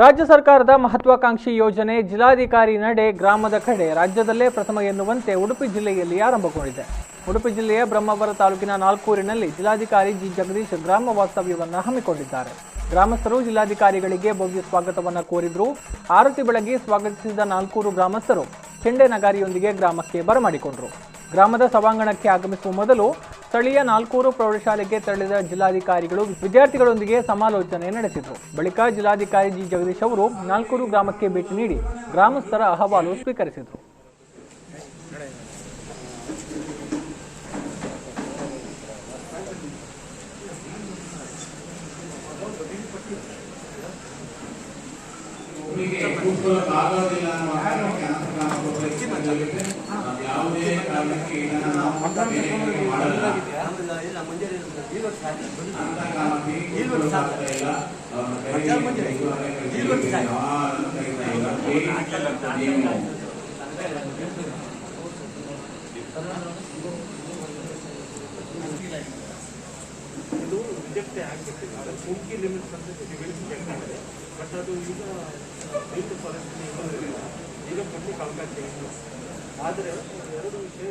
ರಾಜ್ಯ ಸರ್ಕಾರದ ಮಹತ್ವಾಕಾಂಕ್ಷಿ ಯೋಜನೆ ಜಿಲ್ಲಾಧಿಕಾರಿ ನಡೆ ಗ್ರಾಮದ ಕಡೆ ರಾಜ್ಯದಲ್ಲೇ ಪ್ರಥಮ ಎನ್ನುವಂತೆ ಉಡುಪಿ ಜಿಲ್ಲೆಯಲ್ಲಿ ಆರಂಭಗೊಂಡಿದೆ. ಉಡುಪಿ ಜಿಲ್ಲೆಯ ಬ್ರಹ್ಮಾವರ ತಾಲೂಕಿನ ನಾಲ್ಕೂರಿನಲ್ಲಿ ಜಿಲ್ಲಾಧಿಕಾರಿ ಜಿ ಜಗದೀಶ್ ಗ್ರಾಮ ವಾಸ್ತವ್ಯವನ್ನು ಹಮ್ಮಿಕೊಂಡಿದ್ದಾರೆ. ಗ್ರಾಮಸ್ಥರು ಜಿಲ್ಲಾಧಿಕಾರಿಗಳಿಗೆ ಭವ್ಯ ಸ್ವಾಗತವನ್ನು ಕೋರಿದ್ರು. ಆರತಿ ಬೆಳಗ್ಗೆ ಸ್ವಾಗತಿಸಿದ ನಾಲ್ಕೂರು ಗ್ರಾಮಸ್ಥರು ಚೆಂಡೆ ನಗಾರಿಯೊಂದಿಗೆ ಗ್ರಾಮಕ್ಕೆ ಬರಮಾಡಿಕೊಂಡರು. ಗ್ರಾಮದ ಸಭಾಂಗಣಕ್ಕೆ ಆಗಮಿಸುವ ಮೊದಲು ಸ್ಥಳೀಯ ನಾಲ್ಕೂರು ಪ್ರೌಢಶಾಲೆಗೆ ತೆರಳಿದ ಜಿಲ್ಲಾಧಿಕಾರಿಗಳು ವಿದ್ಯಾರ್ಥಿಗಳೊಂದಿಗೆ ಸಮಾಲೋಚನೆ ನಡೆಸಿದರು. ಬಳಿಕ ಜಿಲ್ಲಾಧಿಕಾರಿ ಜಿ ಜಗದೀಶ್ ಅವರು ನಾಲ್ಕೂರು ಗ್ರಾಮಕ್ಕೆ ಭೇಟಿ ನೀಡಿ ಗ್ರಾಮಸ್ಥರ ಅಹವಾಲು ಸ್ವೀಕರಿಸಿದರು. ಇದು ರಿಜೆಕ್ಟ್ ಆಗ್ಬಿಟ್ಟಿದೆ. ಅದರ ಫುಡ್ಗೆ ಲಿಮಿಟ್ಸ್ ಅಂತ ಚೆಕ್ ಮಾಡಿದೆ. ಬಟ್ ಅದು ಈಗ ನೀರು ಫಾರೆಸ್ಟ್ ಈಗ ಪಟ್ಟಿ ಕಾಲ್ಕಾಗ್ತದೆ. ಆದರೆ ಎರಡು ವಿಷಯ